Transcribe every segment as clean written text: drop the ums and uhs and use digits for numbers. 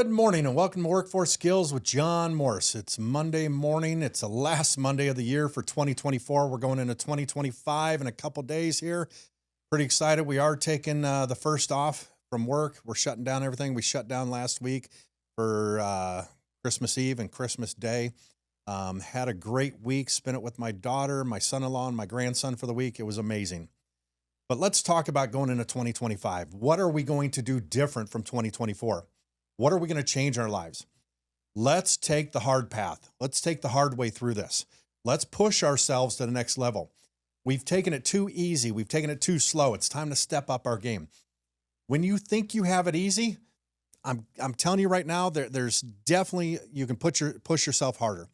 Good morning and welcome to Workforce Skills with John Morse. It's Monday morning. It's the last Monday of the year for 2024. We're going into 2025 in a couple days here. Pretty excited. We are taking the first off from work. We're shutting down everything. We shut down last week for Christmas Eve and Christmas Day. Had a great week. Spent it with my daughter, my son-in-law, and my grandson for the week. It was amazing. But let's talk about going into 2025. What are we going to do different from 2024? What are we going to change in our lives? Let's take the hard path. Let's take the hard way through this. Let's push ourselves to the next level. We've taken it too easy. We've taken it too slow. It's time to step up our game. When you think you have it easy, I'm telling you right now, there's definitely, you can push yourself harder.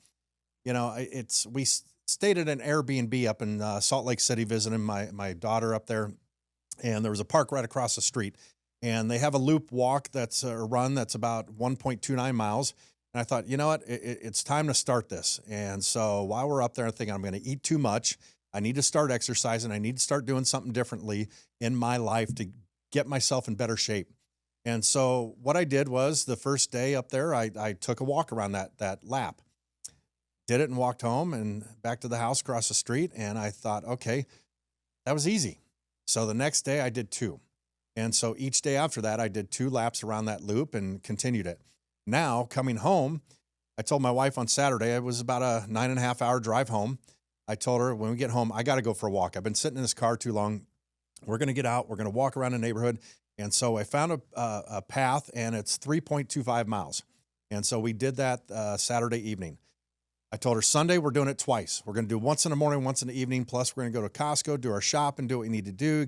You know, we stayed at an Airbnb up in Salt Lake City visiting my daughter up there, and there was a park right across the street. And they have a loop walk that's a run that's about 1.29 miles. And I thought, you know what, it's time to start this. And so while we're up there, I'm thinking I'm going to eat too much. I need to start exercising. I need to start doing something differently in my life to get myself in better shape. And so what I did was the first day up there, I took a walk around that lap, did it and walked home and back to the house across the street. And I thought, okay, that was easy. So the next day I did two. And so each day after that, I did 2 laps around that loop and continued it. Now, coming home, I told my wife on Saturday, it was about a 9.5-hour drive home. I told her, when we get home, I got to go for a walk. I've been sitting in this car too long. We're going to get out. We're going to walk around the neighborhood. And so I found a path, and it's 3.25 miles. And so we did that Saturday evening. I told her Sunday, we're doing it twice. We're going to do once in the morning, once in the evening. Plus, we're going to go to Costco, do our shopping, do what we need to do.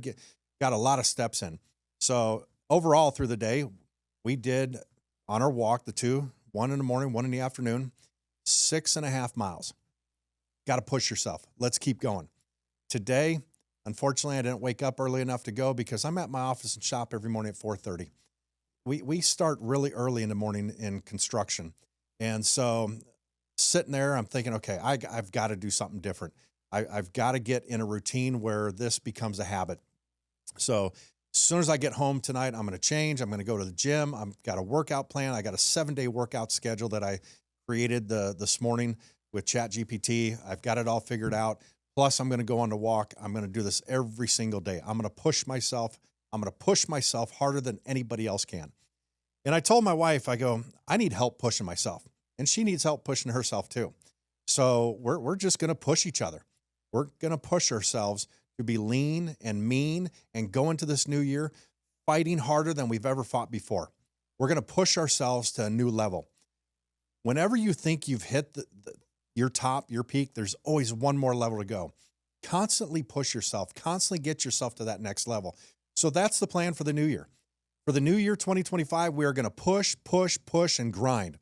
Got a lot of steps in. So overall through the day, we did on our walk, the 2, 1 in the morning, 1 in the afternoon, 6.5 miles. Got to push yourself. Let's keep going. Today, unfortunately, I didn't wake up early enough to go because I'm at my office and shop every morning at 4:30. We start really early in the morning in construction. And so sitting there, I'm thinking, okay, I've got to do something different. I've got to get in a routine where this becomes a habit. So as soon as I get home tonight, I'm going to change. I'm going to go to the gym. I've got a workout plan. I got a 7-day workout schedule that I created this morning with ChatGPT. I've got it all figured out. Plus, I'm going to go on the walk. I'm going to do this every single day. I'm going to push myself. I'm going to push myself harder than anybody else can. And I told my wife, I go, I need help pushing myself. And she needs help pushing herself too. So we're just going to push each other. We're going to push ourselves to be lean and mean and go into this new year fighting harder than we've ever fought before. We're going to push ourselves to a new level. Whenever you think you've hit your top, your peak, there's always one more level to go. Constantly push yourself, constantly get yourself to that next level. So that's the plan for the new year. For the new year 2025, we are going to push, and grind.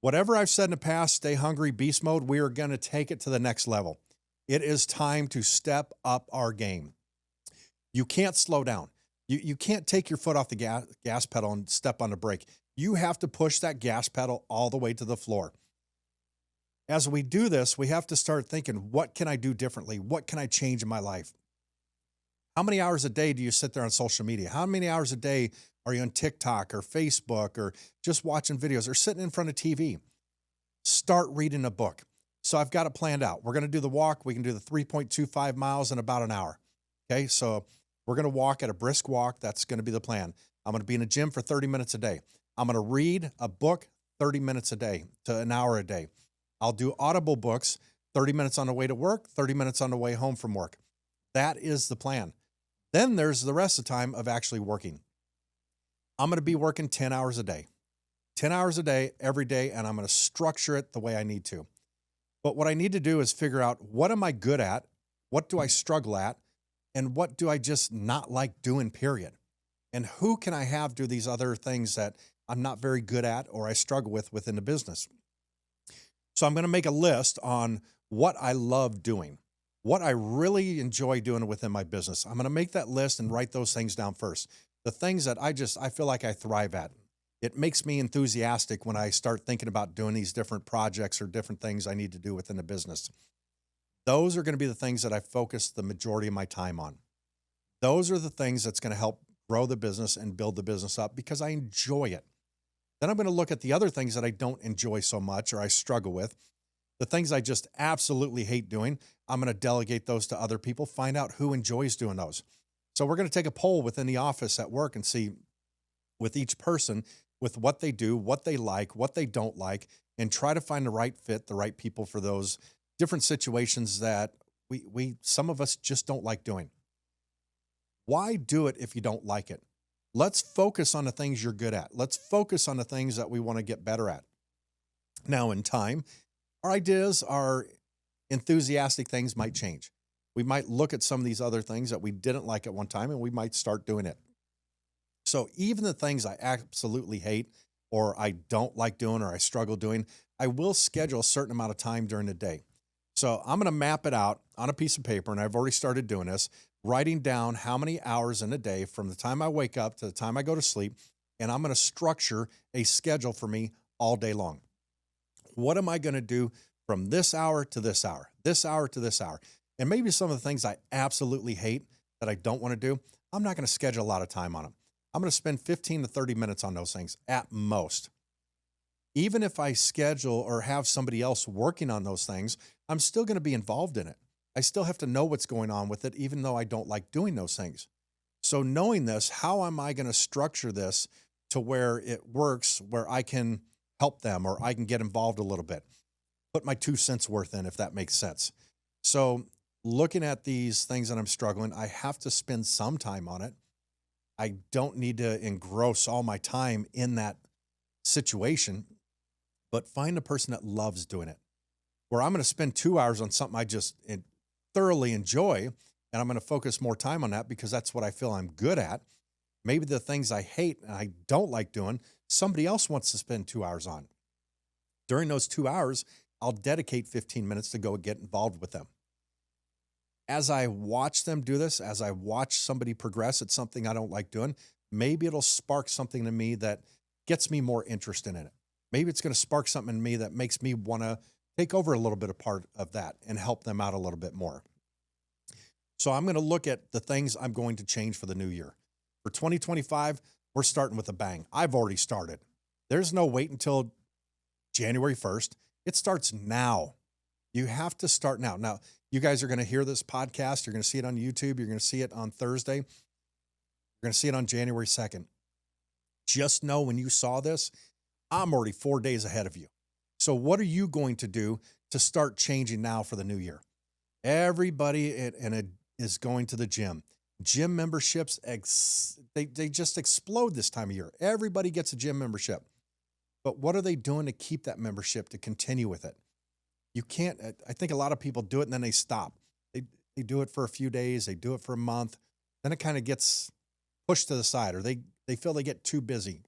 Whatever I've said in the past, stay hungry, beast mode, we are going to take it to the next level. It is time to step up our game. You can't slow down. You can't take your foot off the gas pedal and step on the brake. You have to push that gas pedal all the way to the floor. As we do this, we have to start thinking, what can I do differently? What can I change in my life? How many hours a day do you sit there on social media? How many hours a day are you on TikTok or Facebook or just watching videos or sitting in front of TV? Start reading a book. So I've got it planned out. We're going to do the walk. We can do the 3.25 miles in about an hour. Okay, so we're going to walk at a brisk walk. That's going to be the plan. I'm going to be in the gym for 30 minutes a day. I'm going to read a book 30 minutes a day to an hour a day. I'll do audible books 30 minutes on the way to work, 30 minutes on the way home from work. That is the plan. Then there's the rest of the time of actually working. I'm going to be working 10 hours a day. 10 hours a day, every day, and I'm going to structure it the way I need to. But what I need to do is figure out, what am I good at? What do I struggle at? And what do I just not like doing, period? And who can I have do these other things that I'm not very good at or I struggle with within the business? So I'm going to make a list on what I love doing, what I really enjoy doing within my business. I'm going to make that list and write those things down first. The things that I feel like I thrive at. It makes me enthusiastic when I start thinking about doing these different projects or different things I need to do within the business. Those are going to be the things that I focus the majority of my time on. Those are the things that's going to help grow the business and build the business up because I enjoy it. Then I'm going to look at the other things that I don't enjoy so much or I struggle with. The things I just absolutely hate doing, I'm going to delegate those to other people, find out who enjoys doing those. So we're going to take a poll within the office at work and see with each person with what they do, what they like, what they don't like, and try to find the right fit, the right people for those different situations that we some of us just don't like doing. Why do it if you don't like it? Let's focus on the things you're good at. Let's focus on the things that we want to get better at. Now, in time, our ideas, our enthusiastic things might change. We might look at some of these other things that we didn't like at one time and we might start doing it. So even the things I absolutely hate or I don't like doing or I struggle doing, I will schedule a certain amount of time during the day. So I'm going to map it out on a piece of paper, and I've already started doing this, writing down how many hours in a day from the time I wake up to the time I go to sleep, and I'm going to structure a schedule for me all day long. What am I going to do from this hour to this hour, this hour to this hour? And maybe some of the things I absolutely hate that I don't want to do, I'm not going to schedule a lot of time on them. I'm going to spend 15 to 30 minutes on those things at most. Even if I schedule or have somebody else working on those things, I'm still going to be involved in it. I still have to know what's going on with it, even though I don't like doing those things. So knowing this, how am I going to structure this to where it works, where I can help them or I can get involved a little bit, put my 2 cents worth in, if that makes sense. So looking at these things that I'm struggling, I have to spend some time on it. I don't need to engross all my time in that situation, but find a person that loves doing it, where I'm going to spend 2 hours on something I just thoroughly enjoy, and I'm going to focus more time on that because that's what I feel I'm good at. Maybe the things I hate and I don't like doing, somebody else wants to spend 2 hours on. During those 2 hours, I'll dedicate 15 minutes to go get involved with them. As I watch them do this, as I watch somebody progress at something I don't like doing, maybe it'll spark something in me that gets me more interested in it. Maybe it's going to spark something in me that makes me want to take over a little bit of part of that and help them out a little bit more. So I'm going to look at the things I'm going to change for the new year. For 2025, we're starting with a bang. I've already started. There's no wait until January 1st. It starts now. You have to start now. Now, you guys are going to hear this podcast. You're going to see it on YouTube. You're going to see it on Thursday. You're going to see it on January 2nd. Just know when you saw this, I'm already 4 days ahead of you. So what are you going to do to start changing now for the new year? Everybody is going to the gym. Gym memberships, they just explode this time of year. Everybody gets a gym membership. But what are they doing to keep that membership, to continue with it? You can't, I think a lot of people do it and then they stop. They do it for a few days, they do it for a month, then it kind of gets pushed to the side, or they feel they get too busy.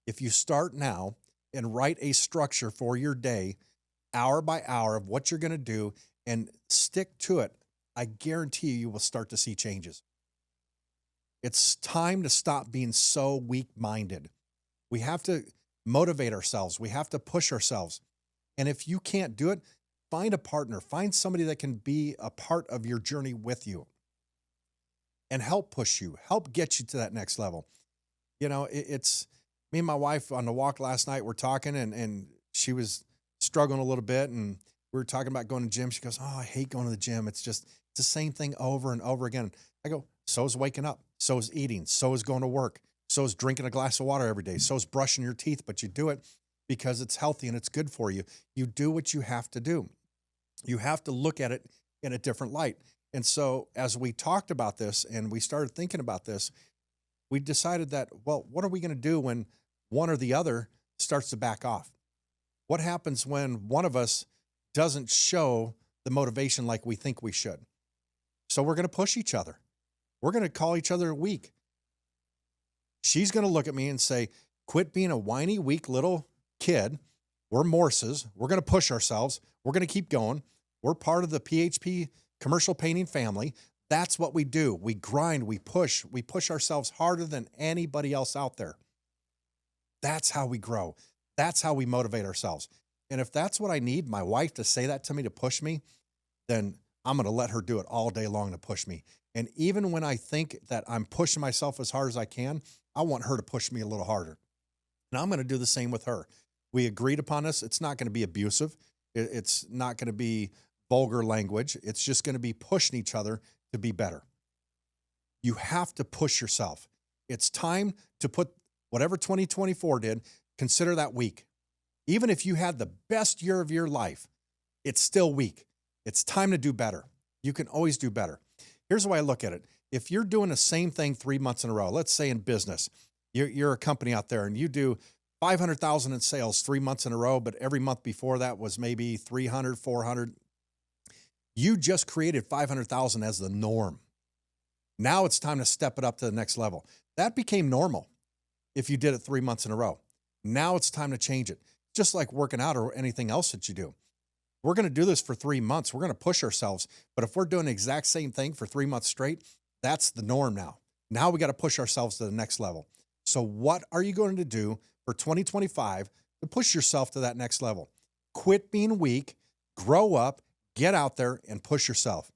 If you start now and write a structure for your day, hour by hour, of what you're going to do and stick to it, I guarantee you will start to see changes. It's time to stop being so weak-minded. We have to motivate ourselves. We have to push ourselves. And if you can't do it, find a partner, find somebody that can be a part of your journey with you and help push you, help get you to that next level. You know, it's me and my wife on the walk last night, we're talking and she was struggling a little bit and we were talking about going to the gym. She goes, "Oh, I hate going to the gym. It's the same thing over and over again." I go, "So is waking up. So is eating. So is going to work. So is drinking a glass of water every day. So is brushing your teeth, but you do it because it's healthy and it's good for you. You do what you have to do. You have to look at it in a different light." And so as we talked about this and we started thinking about this, we decided that, well, what are we going to do when one or the other starts to back off? What happens when one of us doesn't show the motivation like we think we should? So we're going to push each other. We're going to call each other weak. She's going to look at me and say, "Quit being a whiny, weak little kid. We're Morses. We're going to push ourselves. We're going to keep going. We're part of the PHP commercial painting family. That's what we do. We grind, we push ourselves harder than anybody else out there. That's how we grow. That's how we motivate ourselves." And if that's what I need, my wife to say that to me, to push me, then I'm going to let her do it all day long to push me. And even when I think that I'm pushing myself as hard as I can, I want her to push me a little harder. And I'm going to do the same with her. We agreed upon this. It's not going to be abusive. It's not going to be vulgar language. It's just going to be pushing each other to be better. You have to push yourself. It's time to put whatever 2024 did, consider that weak. Even if you had the best year of your life, it's still weak. It's time to do better. You can always do better. Here's the way I look at it. If you're doing the same thing 3 months in a row, let's say in business, you're a company out there and you do 500,000 in sales 3 months in a row, but every month before that was maybe 300, 400. You just created 500,000 as the norm. Now it's time to step it up to the next level. That became normal if you did it 3 months in a row. Now it's time to change it. Just like working out or anything else that you do. We're going to do this for 3 months. We're going to push ourselves. But if we're doing the exact same thing for 3 months straight, that's the norm now. Now we got to push ourselves to the next level. So what are you going to do for 2025 to push yourself to that next level? Quit being weak, grow up, get out there and push yourself.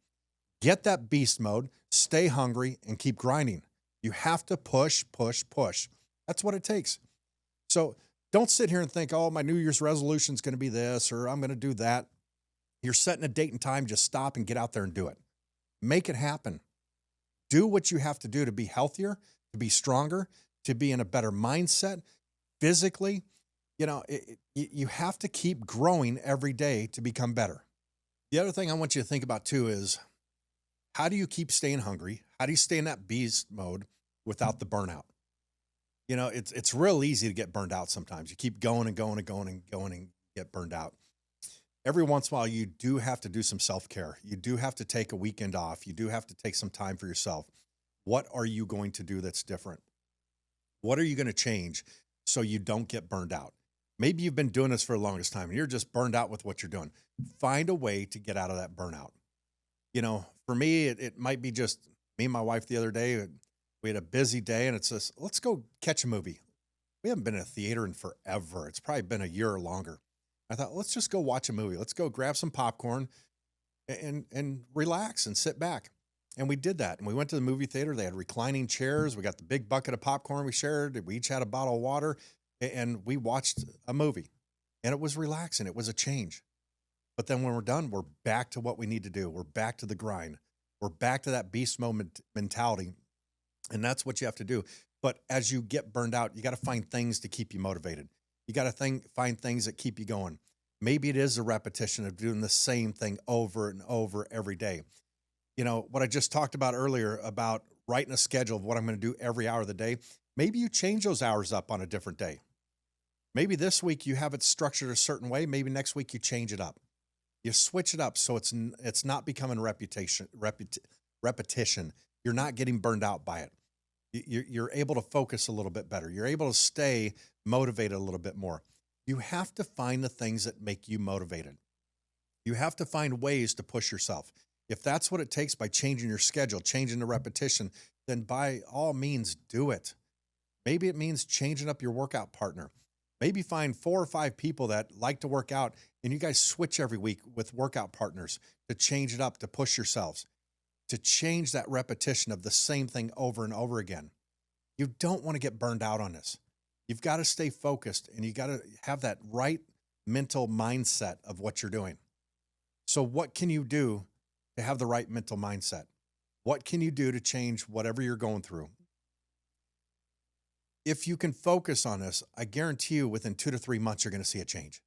Get that beast mode, stay hungry, and keep grinding. You have to push, push, push. That's what it takes. So don't sit here and think, oh, my New Year's resolution is going to be this, or I'm going to do that. You're setting a date and time, just stop and get out there and do it. Make it happen. Do what you have to do to be healthier, to be stronger, to be in a better mindset, physically. You have to keep growing every day to become better. The other thing I want you to think about too is, how do you keep staying hungry? How do you stay in that beast mode without the burnout? It's real easy to get burned out sometimes. You keep going and going and going and going and get burned out. Every once in a while, you do have to do some self-care. You do have to take a weekend off. You do have to take some time for yourself. What are you going to do that's different? What are you going to change so you don't get burned out? Maybe you've been doing this for the longest time and you're just burned out with what you're doing. Find a way to get out of that burnout. For me, it might be just me and my wife the other day. We had a busy day and it's just, let's go catch a movie. We haven't been in a theater in forever. It's probably been a year or longer. I thought, let's just go watch a movie. Let's go grab some popcorn and relax and sit back. And we did that. And we went to the movie theater. They had reclining chairs. We got the big bucket of popcorn we shared. We each had a bottle of water and we watched a movie and it was relaxing. It was a change. But then when we're done, we're back to what we need to do. We're back to the grind. We're back to that beast mode mentality. And that's what you have to do. But as you get burned out, you got to find things to keep you motivated. You got to find things that keep you going. Maybe it is a repetition of doing the same thing over and over every day. What I just talked about earlier about writing a schedule of what I'm going to do every hour of the day. Maybe you change those hours up on a different day. Maybe this week you have it structured a certain way. Maybe next week you change it up. You switch it up so it's not becoming repetition. You're not getting burned out by it. You're able to focus a little bit better. You're able to stay motivated a little bit more. You have to find the things that make you motivated. You have to find ways to push yourself. If that's what it takes by changing your schedule, changing the repetition, then by all means do it. Maybe it means changing up your workout partner. Maybe find 4 or 5 people that like to work out and you guys switch every week with workout partners to change it up, to push yourselves, to change that repetition of the same thing over and over again. You don't want to get burned out on this. You've got to stay focused and you got to have that right mental mindset of what you're doing. So what can you do to have the right mental mindset? What can you do to change whatever you're going through? If you can focus on this, I guarantee you within 2 to 3 months, you're going to see a change.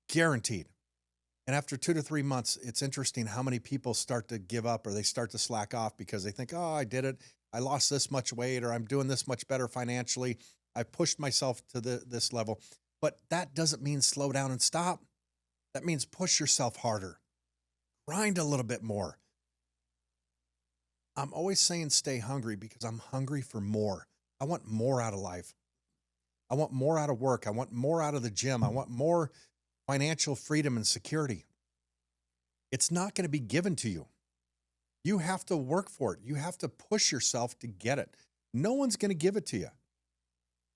Guaranteed. And after 2 to 3 months, it's interesting how many people start to give up or they start to slack off because they think, oh, I did it. I lost this much weight or I'm doing this much better financially. I pushed myself to this level. But that doesn't mean slow down and stop. That means push yourself harder. Grind a little bit more. I'm always saying stay hungry because I'm hungry for more. I want more out of life. I want more out of work. I want more out of the gym. I want more financial freedom and security. It's not going to be given to you. You have to work for it. You have to push yourself to get it. No one's going to give it to you.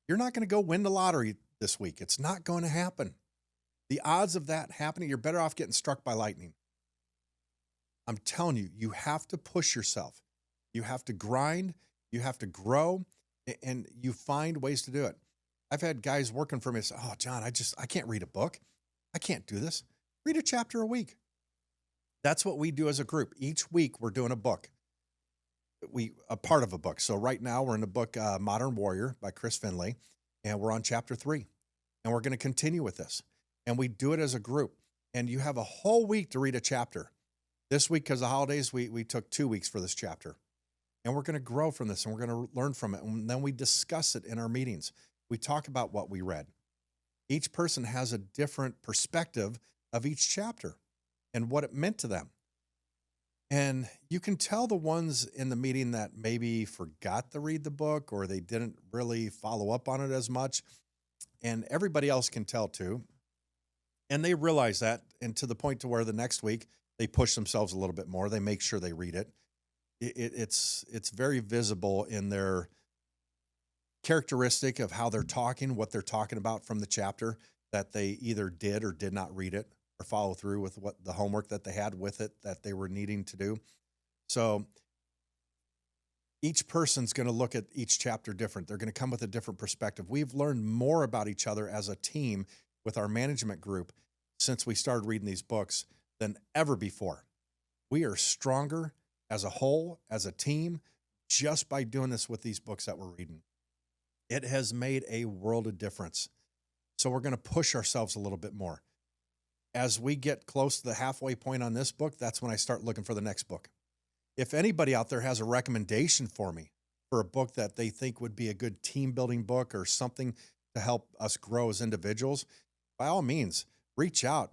You're not going to go win the lottery this week. It's not going to happen. The odds of that happening, you're better off getting struck by lightning. I'm telling you, you have to push yourself. You have to grind. You have to grow. And you find ways to do it. I've had guys working for me say, "Oh, John, I can't read a book. I can't do this. Read a chapter a week." That's what we do as a group. Each week we're doing a book. A part of a book. So right now we're in the book Modern Warrior by Chris Finlay, and we're on chapter 3. And we're going to continue with this. And we do it as a group. And you have a whole week to read a chapter. This week, because of the holidays, we took 2 weeks for this chapter. And we're going to grow from this, and we're going to learn from it. And then we discuss it in our meetings. We talk about what we read. Each person has a different perspective of each chapter and what it meant to them. And you can tell the ones in the meeting that maybe forgot to read the book or they didn't really follow up on it as much. And everybody else can tell too. And they realize that, and to the point to where the next week they push themselves a little bit more. They make sure they read it. It's very visible in their characteristic of how they're talking, what they're talking about from the chapter, that they either did or did not read it or follow through with what the homework that they had with it that they were needing to do. So each person's going to look at each chapter different. They're going to come with a different perspective. We've learned more about each other as a team with our management group since we started reading these books than ever before. We are stronger as a whole, as a team, just by doing this with these books that we're reading. It has made a world of difference. So we're going to push ourselves a little bit more. As we get close to the halfway point on this book, that's when I start looking for the next book. If anybody out there has a recommendation for me for a book that they think would be a good team building book or something to help us grow as individuals, by all means, reach out,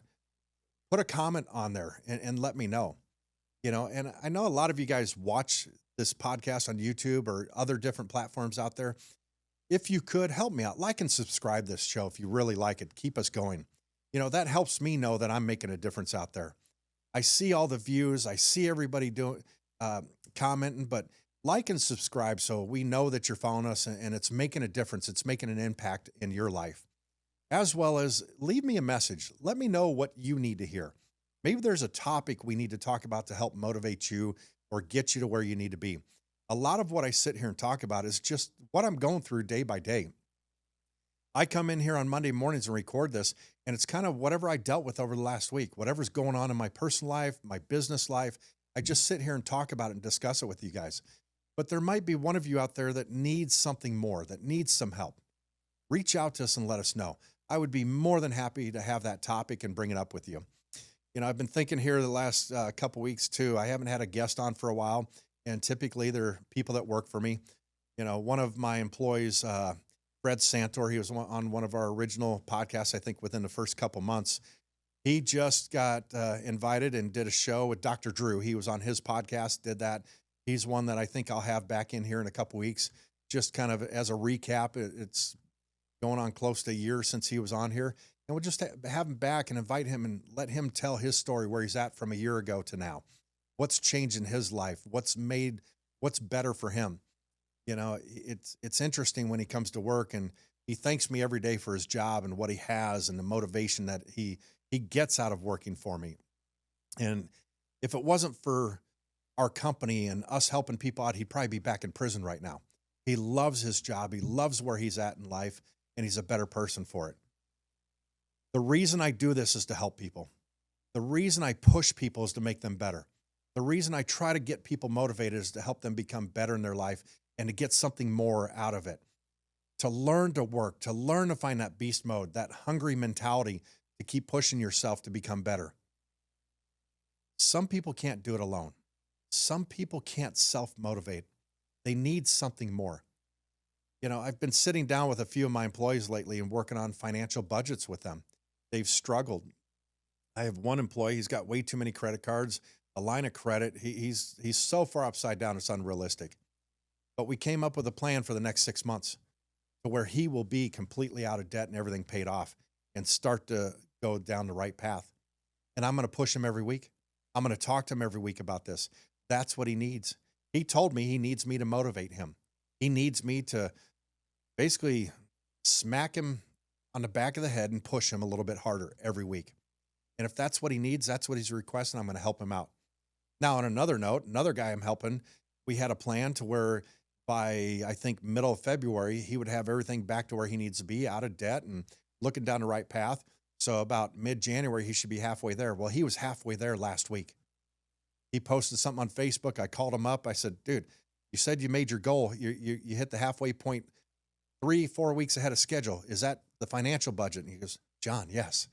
put a comment on there and let me know. And I know a lot of you guys watch this podcast on YouTube or other different platforms out there. If you could help me out, like and subscribe this show if you really like it. Keep us going. That helps me know that I'm making a difference out there. I see all the views. I see everybody doing commenting, but like and subscribe so we know that you're following us and it's making a difference. It's making an impact in your life, as well as leave me a message. Let me know what you need to hear. Maybe there's a topic we need to talk about to help motivate you or get you to where you need to be. A lot of what I sit here and talk about is just what I'm going through day by day. I come in here on Monday mornings and record this, and it's kind of whatever I dealt with over the last week, whatever's going on in my personal life, my business life. I just sit here and talk about it and discuss it with you guys. But there might be one of you out there that needs something more, that needs some help. Reach out to us and let us know. I would be more than happy to have that topic and bring it up with you. I've been thinking here the last couple weeks too. I haven't had a guest on for a while, and typically they're people that work for me. One of my employees, Fred Santor, he was on one of our original podcasts, I think within the first couple months. He just got invited and did a show with Dr. Drew. He was on his podcast, did that. He's one that I think I'll have back in here in a couple weeks. Just kind of as a recap, it's going on close to a year since he was on here. And we'll just have him back and invite him and let him tell his story, where he's at from a year ago to now. What's changed in his life? What's better for him? It's interesting when he comes to work and he thanks me every day for his job and what he has and the motivation that he gets out of working for me. And if it wasn't for our company and us helping people out, he'd probably be back in prison right now. He loves his job. He loves where he's at in life, and he's a better person for it. The reason I do this is to help people. The reason I push people is to make them better. The reason I try to get people motivated is to help them become better in their life and to get something more out of it. To learn to work, to learn to find that beast mode, that hungry mentality to keep pushing yourself to become better. Some people can't do it alone. Some people can't self-motivate. They need something more. I've been sitting down with a few of my employees lately and working on financial budgets with them. They've struggled. I have one employee, he's got way too many credit cards, a line of credit. He's so far upside down, it's unrealistic. But we came up with a plan for the next 6 months to where he will be completely out of debt and everything paid off and start to go down the right path. And I'm going to push him every week. I'm going to talk to him every week about this. That's what he needs. He told me he needs me to motivate him. He needs me to basically smack him on the back of the head and push him a little bit harder every week. And if that's what he needs, that's what he's requesting, I'm going to help him out. Now, on another note, another guy I'm helping, we had a plan to where by, I think, middle of February, he would have everything back to where he needs to be, out of debt and looking down the right path. So about mid-January, he should be halfway there. Well, he was halfway there last week. He posted something on Facebook. I called him up. I said, dude, you said you made your goal. You hit the halfway point 3-4 weeks ahead of schedule. Is that the financial budget? And he goes, John, yes.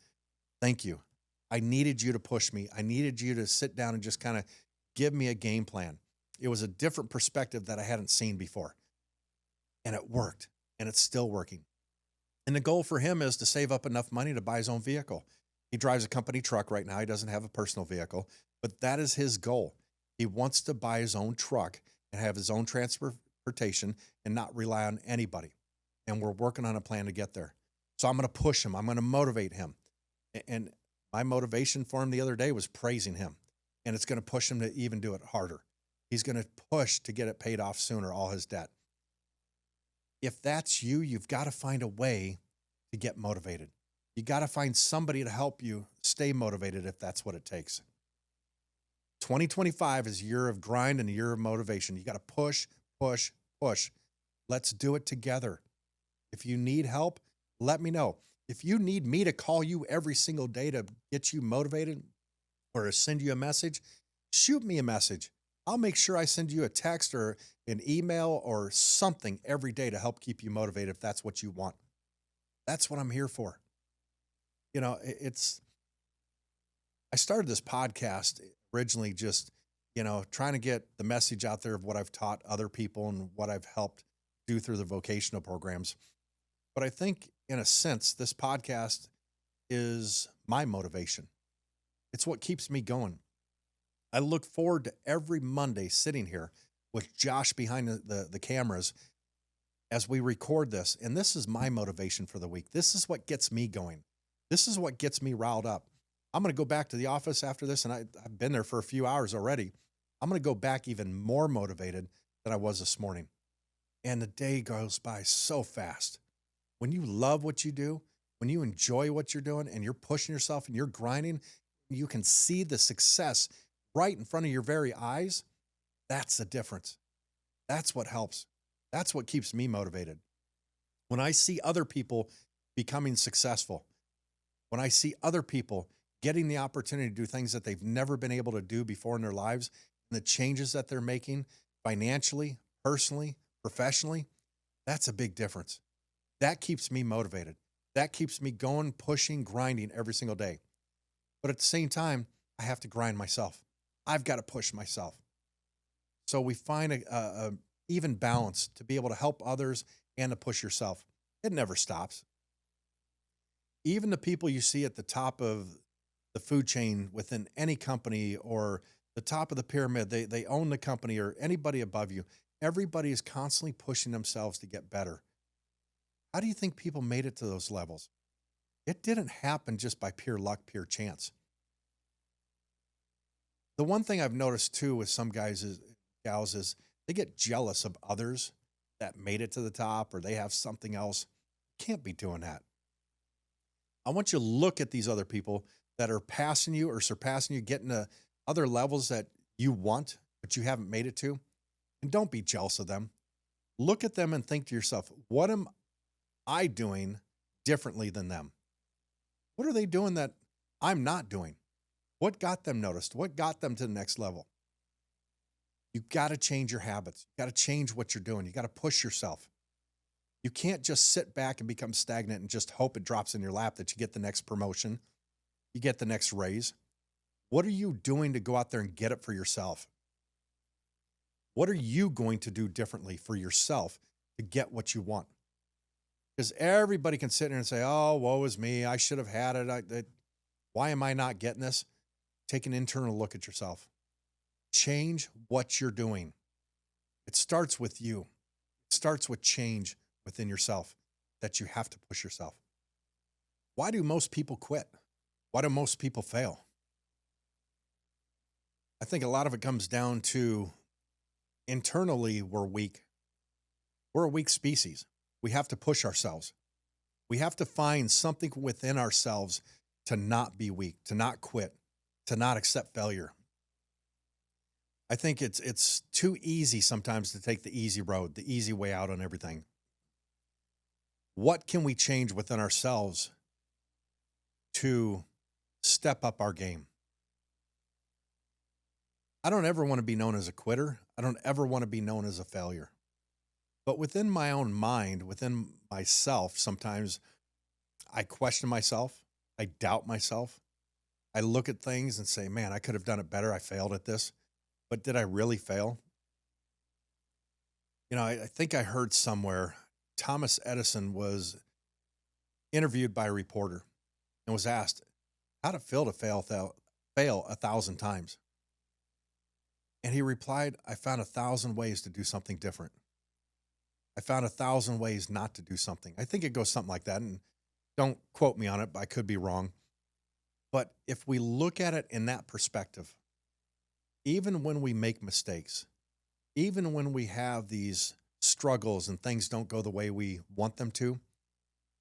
Thank you. I needed you to push me. I needed you to sit down and just kind of give me a game plan. It was a different perspective that I hadn't seen before. And it worked. And it's still working. And the goal for him is to save up enough money to buy his own vehicle. He drives a company truck right now. He doesn't have a personal vehicle, but that is his goal. He wants to buy his own truck and have his own transportation and not rely on anybody. And we're working on a plan to get there. So I'm going to push him. I'm going to motivate him. And my motivation for him the other day was praising him. And it's going to push him to even do it harder. He's going to push to get it paid off sooner, all his debt. If that's you, you've got to find a way to get motivated. You got to find somebody to help you stay motivated if that's what it takes. 2025 is a year of grind and a year of motivation. You got to push, push, push. Let's do it together. If you need help, let me know. If you need me to call you every single day to get you motivated or to send you a message, shoot me a message. I'll make sure I send you a text or an email or something every day to help keep you motivated if that's what you want. That's what I'm here for. You know, I started this podcast originally just, trying to get the message out there of what I've taught other people and what I've helped do through the vocational programs. But I think in a sense, this podcast is my motivation. It's what keeps me going. I look forward to every Monday sitting here with Josh behind the cameras as we record this. And this is my motivation for the week. This is what gets me going. This is what gets me riled up. I'm going to go back to the office after this, and I've been there for a few hours already. I'm going to go back even more motivated than I was this morning. And the day goes by so fast. When you love what you do, when you enjoy what you're doing and you're pushing yourself and you're grinding, you can see the success right in front of your very eyes. That's the difference. That's what helps. That's what keeps me motivated. When I see other people becoming successful, when I see other people getting the opportunity to do things that they've never been able to do before in their lives, and the changes that they're making financially, personally, professionally, that's a big difference. That keeps me motivated. That keeps me going, pushing, grinding every single day. But at the same time, I have to grind myself. I've got to push myself. So we find a even balance to be able to help others and to push yourself. It never stops. Even the people you see at the top of the food chain within any company or the top of the pyramid, they own the company or anybody above you, everybody is constantly pushing themselves to get better. How do you think people made it to those levels? It didn't happen just by pure luck, pure chance. The one thing I've noticed too with some gals is they get jealous of others that made it to the top or they have something else. Can't be doing that. I want you to look at these other people that are passing you or surpassing you, getting to other levels that you want, but you haven't made it to. And don't be jealous of them. Look at them and think to yourself, what am I doing differently than them? What are they doing that I'm not doing? What got them noticed? What got them to the next level? You've got to change your habits. You've got to change what you're doing. You got to push yourself. You can't just sit back and become stagnant and just hope it drops in your lap that you get the next promotion, you get the next raise. What are you doing to go out there and get it for yourself? What are you going to do differently for yourself to get what you want? Because everybody can sit there and say, oh, woe is me. I should have had it. Why am I not getting this? Take an internal look at yourself. Change what you're doing. It starts with you. It starts with change within yourself that you have to push yourself. Why do most people quit? Why do most people fail? I think a lot of it comes down to internally we're weak. We're a weak species. We have to push ourselves. We have to find something within ourselves to not be weak, to not quit, to not accept failure. I think it's too easy sometimes to take the easy road, the easy way out on everything. What can we change within ourselves to step up our game? I don't ever want to be known as a quitter. I don't ever want to be known as a failure. But within my own mind, within myself, sometimes I question myself. I doubt myself. I look at things and say, man, I could have done it better. I failed at this. But did I really fail? I think I heard somewhere Thomas Edison was interviewed by a reporter and was asked, how'd it feel to fail 1,000 times? And he replied, I found 1,000 ways to do something different. I found 1,000 ways not to do something. I think it goes something like that. And don't quote me on it, but I could be wrong. But if we look at it in that perspective, even when we make mistakes, even when we have these struggles and things don't go the way we want them to,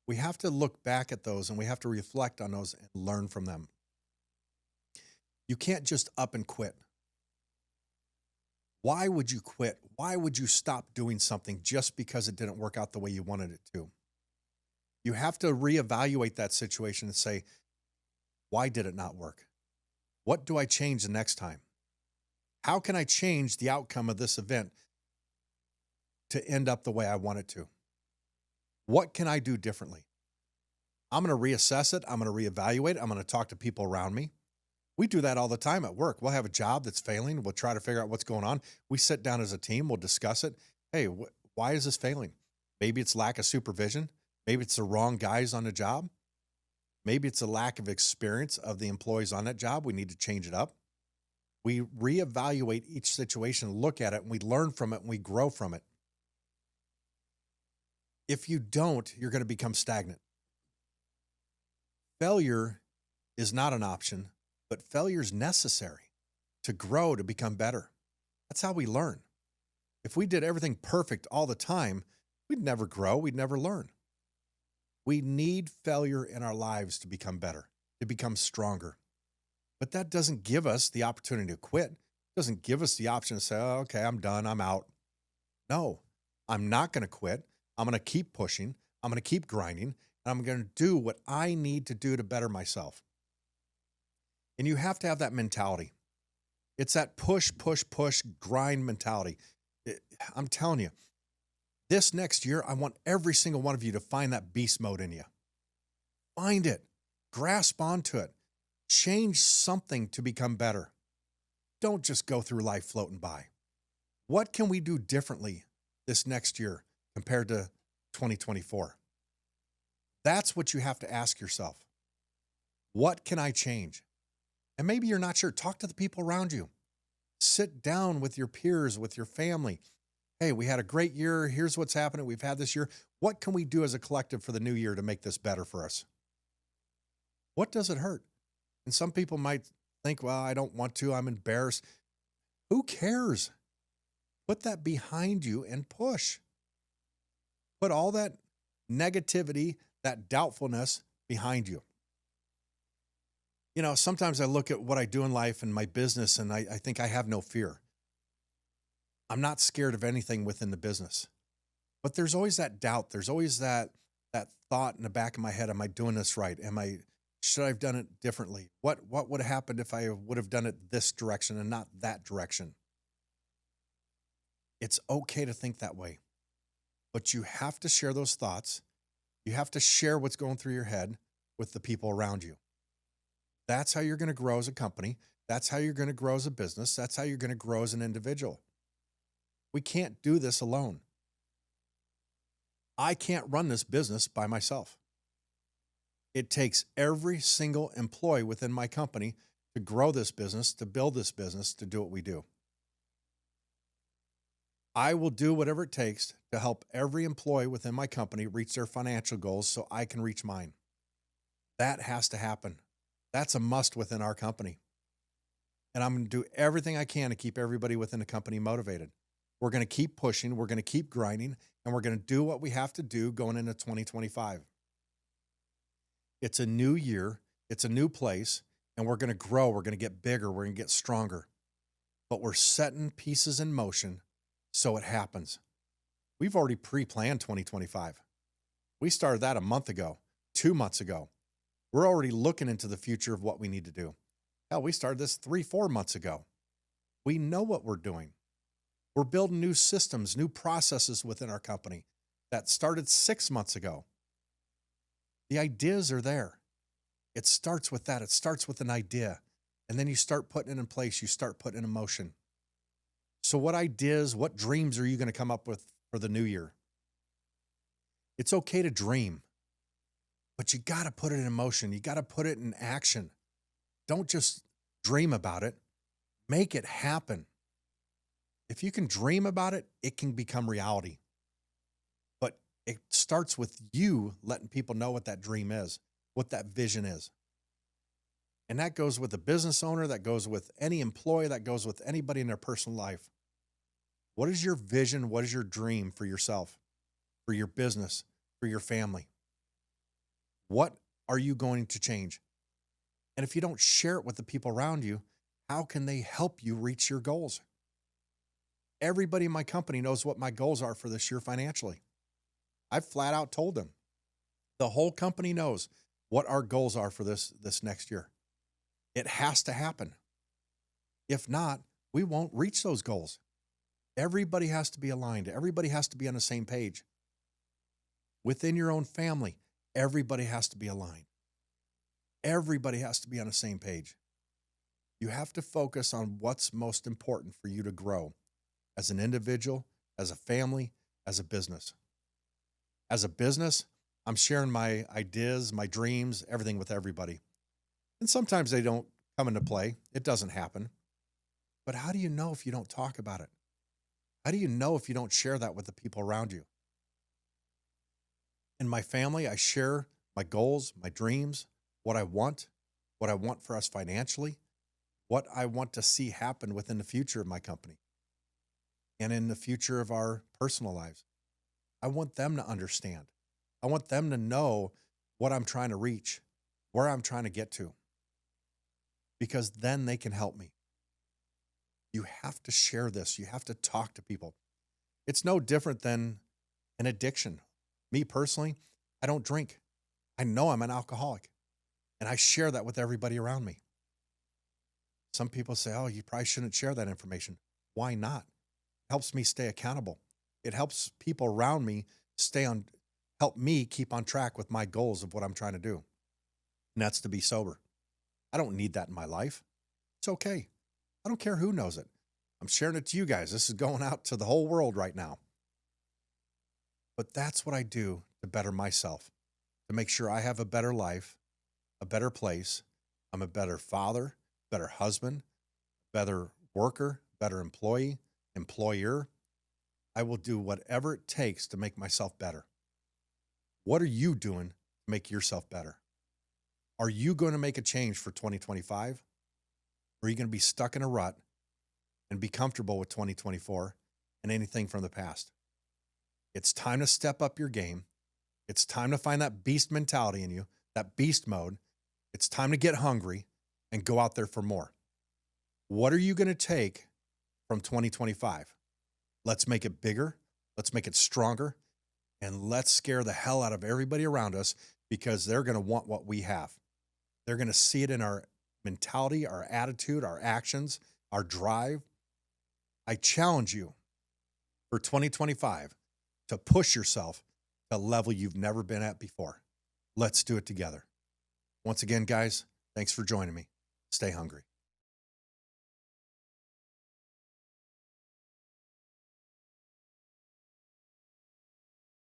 we have to look back at those and we have to reflect on those and learn from them. You can't just up and quit. Why would you quit? Why would you stop doing something just because it didn't work out the way you wanted it to? You have to reevaluate that situation and say, why did it not work? What do I change the next time? How can I change the outcome of this event to end up the way I want it to? What can I do differently? I'm going to reassess it. I'm going to reevaluate. I'm going to talk to people around me. We do that all the time at work. We'll have a job that's failing. We'll try to figure out what's going on. We sit down as a team. We'll discuss it. Hey, why is this failing? Maybe it's lack of supervision. Maybe it's the wrong guys on the job. Maybe it's a lack of experience of the employees on that job. We need to change it up. We reevaluate each situation, look at it, and we learn from it, and we grow from it. If you don't, you're going to become stagnant. Failure is not an option, but failure is necessary to grow, to become better. That's how we learn. If we did everything perfect all the time, we'd never grow, we'd never learn. We need failure in our lives to become better, to become stronger. But that doesn't give us the opportunity to quit. It doesn't give us the option to say, oh, okay, I'm done, I'm out. No, I'm not going to quit. I'm going to keep pushing. I'm going to keep grinding. And I'm going to do what I need to do to better myself. And you have to have that mentality. It's that push, push, push, grind mentality. I'm telling you, this next year, I want every single one of you to find that beast mode in you. Find it. Grasp onto it. Change something to become better. Don't just go through life floating by. What can we do differently this next year compared to 2024? That's what you have to ask yourself. What can I change? And maybe you're not sure. Talk to the people around you. Sit down with your peers, with your family. Hey, we had a great year. Here's what's happening. We've had this year. What can we do as a collective for the new year to make this better for us? What does it hurt? And some people might think, well, I don't want to. I'm embarrassed. Who cares? Put that behind you and push. Put all that negativity, that doubtfulness behind you. Sometimes I look at what I do in life and my business, and I think I have no fear. I'm not scared of anything within the business. But there's always that doubt. There's always that thought in the back of my head. Am I doing this right? Should I have done it differently? What would have happened if I would have done it this direction and not that direction? It's okay to think that way. But you have to share those thoughts. You have to share what's going through your head with the people around you. That's how you're going to grow as a company. That's how you're going to grow as a business. That's how you're going to grow as an individual. We can't do this alone. I can't run this business by myself. It takes every single employee within my company to grow this business, to build this business, to do what we do. I will do whatever it takes to help every employee within my company reach their financial goals so I can reach mine. That has to happen. That's a must within our company. And I'm going to do everything I can to keep everybody within the company motivated. We're going to keep pushing, we're going to keep grinding, and we're going to do what we have to do going into 2025. It's a new year, it's a new place, and we're going to grow, we're going to get bigger, we're going to get stronger. but we're setting pieces in motion so it happens. We've already pre-planned 2025. We started that a month ago, 2 months ago. We're already looking into the future of what we need to do. Hell, we started this 3, 4 months ago. We know what we're doing. We're building new systems, new processes within our company that started 6 months ago. The ideas are there. It starts with that. It starts with an idea. And then you start putting it in place. You start putting it in motion. So what ideas, what dreams are you going to come up with for the new year? It's okay to dream, but you got to put it in motion. You got to put it in action. Don't just dream about it. Make it happen. If you can dream about it, it can become reality. But it starts with you letting people know what that dream is, what that vision is. And that goes with a business owner, that goes with any employee, that goes with anybody in their personal life. What is your vision? What is your dream for yourself, for your business, for your family? What are you going to change? And if you don't share it with the people around you, how can they help you reach your goals? Everybody in my company knows what my goals are for this year financially. I've flat out told them. The whole company knows what our goals are for this next year. It has to happen. If not, we won't reach those goals. Everybody has to be aligned. Everybody has to be on the same page. Within your own family, everybody has to be aligned. Everybody has to be on the same page. You have to focus on what's most important for you to grow as an individual, as a family, as a business. As a business, I'm sharing my ideas, my dreams, everything with everybody. And sometimes they don't come into play. It doesn't happen. But how do you know if you don't talk about it? How do you know if you don't share that with the people around you? In my family, I share my goals, my dreams, what I want for us financially, what I want to see happen within the future of my company and in the future of our personal lives. I want them to understand. I want them to know what I'm trying to reach, where I'm trying to get to, because then they can help me. You have to share this. You have to talk to people. It's no different than an addiction. Me personally, I don't drink. I know I'm an alcoholic, and I share that with everybody around me. Some people say, oh, you probably shouldn't share that information. Why not? It helps me stay accountable. It helps people around me help me keep on track with my goals of what I'm trying to do. And that's to be sober. I don't need that in my life. It's okay. I don't care who knows it. I'm sharing it to you guys. This is going out to the whole world right now. But that's what I do to better myself, to make sure I have a better life, a better place. I'm a better father, better husband, better worker, better employee, employer. I will do whatever it takes to make myself better. What are you doing to make yourself better? Are you going to make a change for 2025? Or are you going to be stuck in a rut and be comfortable with 2024 and anything from the past? It's time to step up your game. It's time to find that beast mentality in you, that beast mode. It's time to get hungry and go out there for more. What are you going to take from 2025? Let's make it bigger. Let's make it stronger. And let's scare the hell out of everybody around us, because they're going to want what we have. They're going to see it in our mentality, our attitude, our actions, our drive. I challenge you for 2025 to push yourself to a level you've never been at before. Let's do it together. Once again, guys, thanks for joining me. Stay hungry.